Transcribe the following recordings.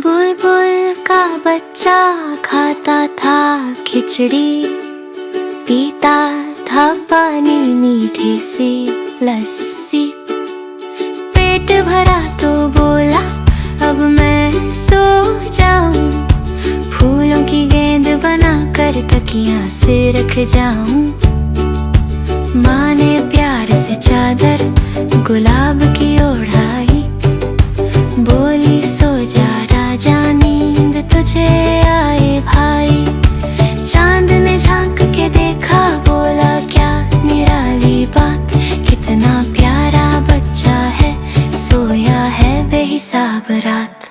बुलबुल का बच्चा खाता था खिचड़ी, पीता था पानी मीठी सी लस्सी। पेट भरा तो बोला अब मैं सो जाऊं, फूलों की गेंद बनाकर तकिया से रख जाऊं। माँ ने प्यार से चादर गुलाब की ओढ़ाई, बोली सो जा राजा नींद तुझे आए भाई। चांद ने झांक के देखा, बोला क्या निराली बात, कितना प्यारा बच्चा है, सोया है बेहिसाब रात।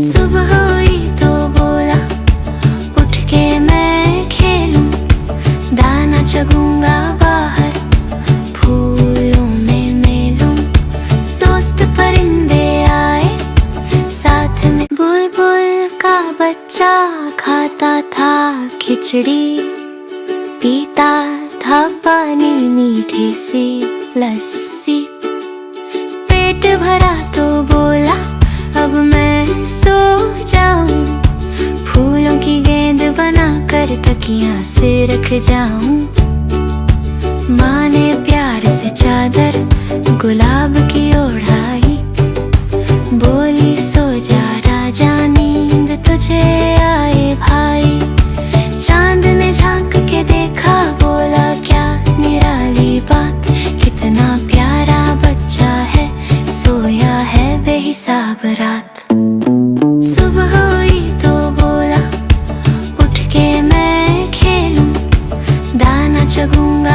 सुबह हुई तो बोला उठ के मैं खेलूं, दाना चगूंगा बाहर फूलों में मेलूं। दोस्त परिंदे आए साथ में, बुलबुल का बच्चा खाता था खिचड़ी, पीता था पानी मीठी सी लस्सी। पेट भरा तो बोला अब मैं सो जाऊं, फूलों की गेंद बनाकर तकिया से रख जाऊं। माँ ने प्यार से चादर गुलाब की ओढ़ाई, बोली सो जा राजा नींद तुझे आए भाई। चांद ने झांक के देखा, बोला क्या निराली बात, कितना प्यारा बच्चा है, सोया है बेहिसाब रात। सुबह हुई तो बोला उठ के मैं खेलूं, दाना चगूंगा